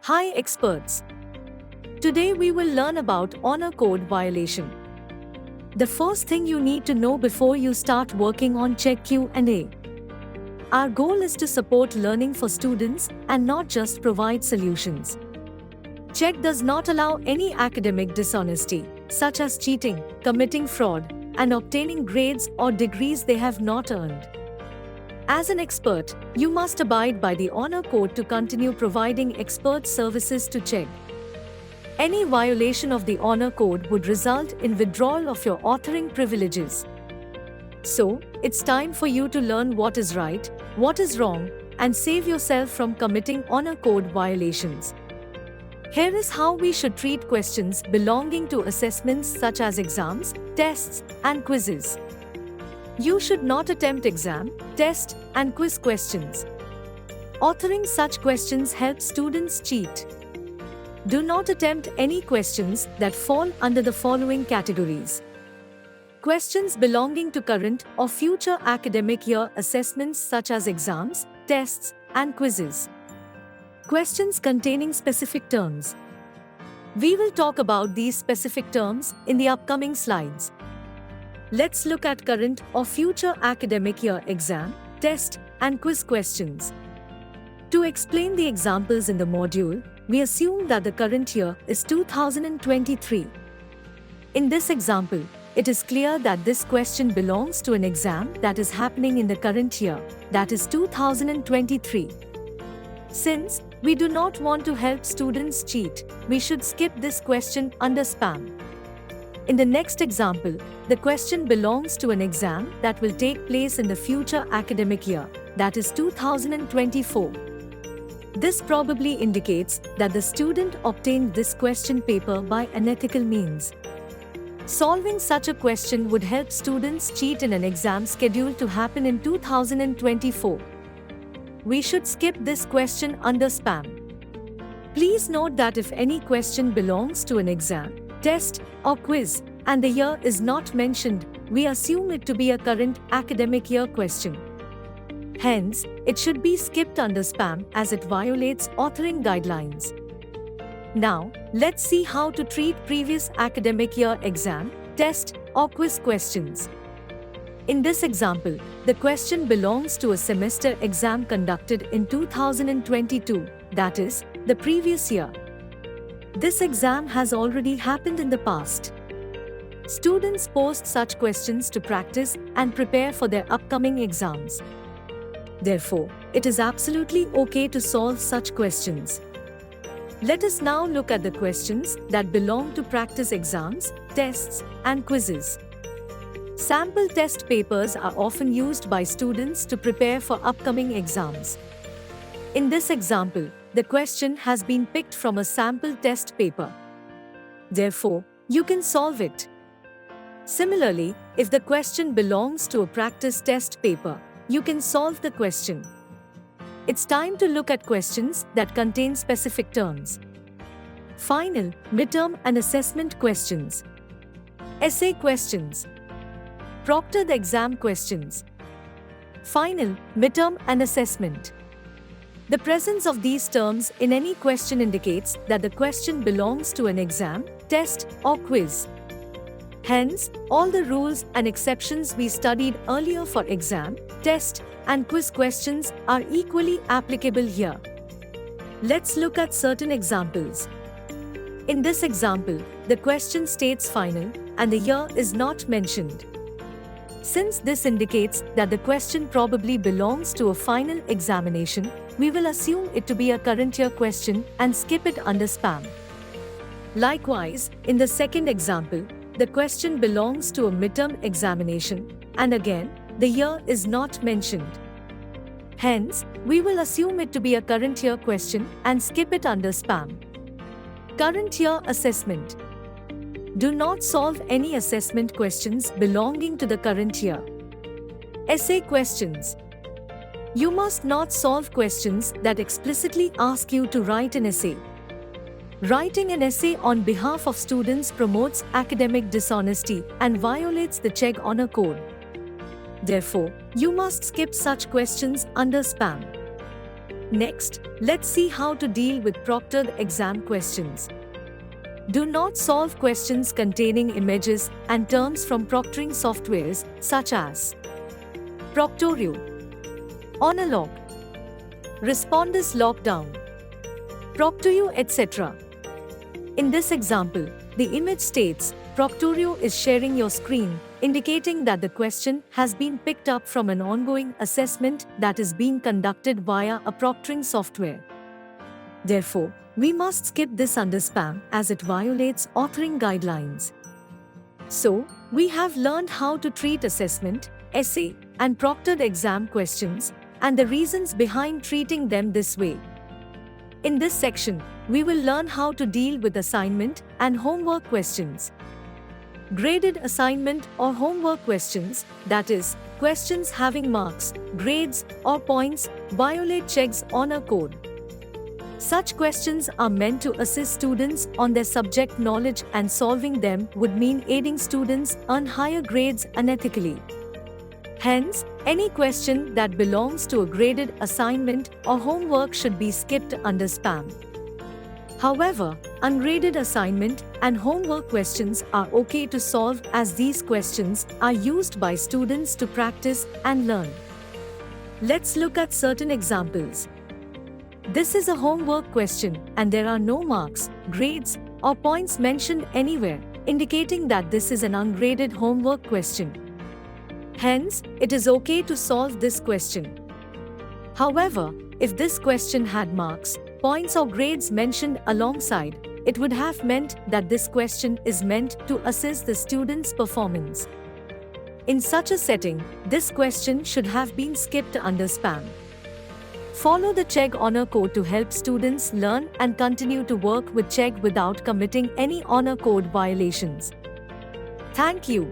Hi experts! Today we will learn about honor code violation. The first thing you need to know before you start working on Check Q&A. Our goal is to support learning for students and not just provide solutions. Check does not allow any academic dishonesty, such as cheating, committing fraud, and obtaining grades or degrees they have not earned. As an expert, you must abide by the honor code to continue providing expert services to Check. Any violation of the honor code would result in withdrawal of your authoring privileges. So, it's time for you to learn what is right, what is wrong, and save yourself from committing honor code violations. Here is how we should treat questions belonging to assessments such as exams, tests, and quizzes. You should not attempt exam, test, and quiz questions. Authoring such questions helps students cheat. Do not attempt any questions that fall under the following categories. Questions belonging to current or future academic year assessments such as exams, tests, and quizzes. Questions containing specific terms. We will talk about these specific terms in the upcoming slides. Let's look at current or future academic year exam, test, and quiz questions. To explain the examples in the module, we assume that the current year is 2023. In this example, it is clear that this question belongs to an exam that is happening in the current year, that is 2023. Since we do not want to help students cheat, we should skip this question under spam. In the next example, the question belongs to an exam that will take place in the future academic year, that is 2024. This probably indicates that the student obtained this question paper by unethical means. Solving such a question would help students cheat in an exam scheduled to happen in 2024. We should skip this question under spam. Please note that if any question belongs to an exam, test, or quiz, and the year is not mentioned, we assume it to be a current academic year question. Hence, it should be skipped under spam as it violates authoring guidelines. Now, let's see how to treat previous academic year exam, test, or quiz questions. In this example, the question belongs to a semester exam conducted in 2022, that is, the previous year. This exam has already happened in the past. Students post such questions to practice and prepare for their upcoming exams. Therefore, it is absolutely okay to solve such questions. Let us now look at the questions that belong to practice exams, tests, and quizzes. Sample test papers are often used by students to prepare for upcoming exams. In this example, the question has been picked from a sample test paper. Therefore, you can solve it. Similarly, if the question belongs to a practice test paper, you can solve the question. It's time to look at questions that contain specific terms. Final, midterm, and assessment questions. Essay questions. Proctored exam questions. Final, midterm, and assessment. The presence of these terms in any question indicates that the question belongs to an exam, test, or quiz. Hence, all the rules and exceptions we studied earlier for exam, test, and quiz questions are equally applicable here. Let's look at certain examples. In this example, the question states final, and the year is not mentioned. Since this indicates that the question probably belongs to a final examination, we will assume it to be a current year question and skip it under spam. Likewise, in the second example, the question belongs to a midterm examination, and again, the year is not mentioned. Hence, we will assume it to be a current year question and skip it under spam. Current year assessment. Do not solve any assessment questions belonging to the current year. Essay questions. You must not solve questions that explicitly ask you to write an essay. Writing an essay on behalf of students promotes academic dishonesty and violates the Check honor code. Therefore, you must skip such questions under spam. Next, let's see how to deal with proctored exam questions. Do not solve questions containing images and terms from proctoring softwares such as Proctorio, Honorlog, Respondus Lockdown, Proctorio, etc. In this example, the image states, Proctorio is sharing your screen, indicating that the question has been picked up from an ongoing assessment that is being conducted via a proctoring software. Therefore, we must skip this under spam as it violates authoring guidelines. So, we have learned how to treat assessment, essay, and proctored exam questions, and the reasons behind treating them this way. In this section, we will learn how to deal with assignment and homework questions. Graded assignment or homework questions, that is, questions having marks, grades, or points, violate Chegg's honor code. Such questions are meant to assist students on their subject knowledge, and solving them would mean aiding students earn higher grades unethically. Hence, any question that belongs to a graded assignment or homework should be skipped under spam. However, ungraded assignment and homework questions are okay to solve, as these questions are used by students to practice and learn. Let's look at certain examples. This is a homework question, and there are no marks, grades, or points mentioned anywhere, indicating that this is an ungraded homework question. Hence, it is okay to solve this question. However, if this question had marks, points, or grades mentioned alongside, it would have meant that this question is meant to assess the student's performance. In such a setting, this question should have been skipped under spam. Follow the Chegg honor code to help students learn and continue to work with Chegg without committing any honor code violations. Thank you.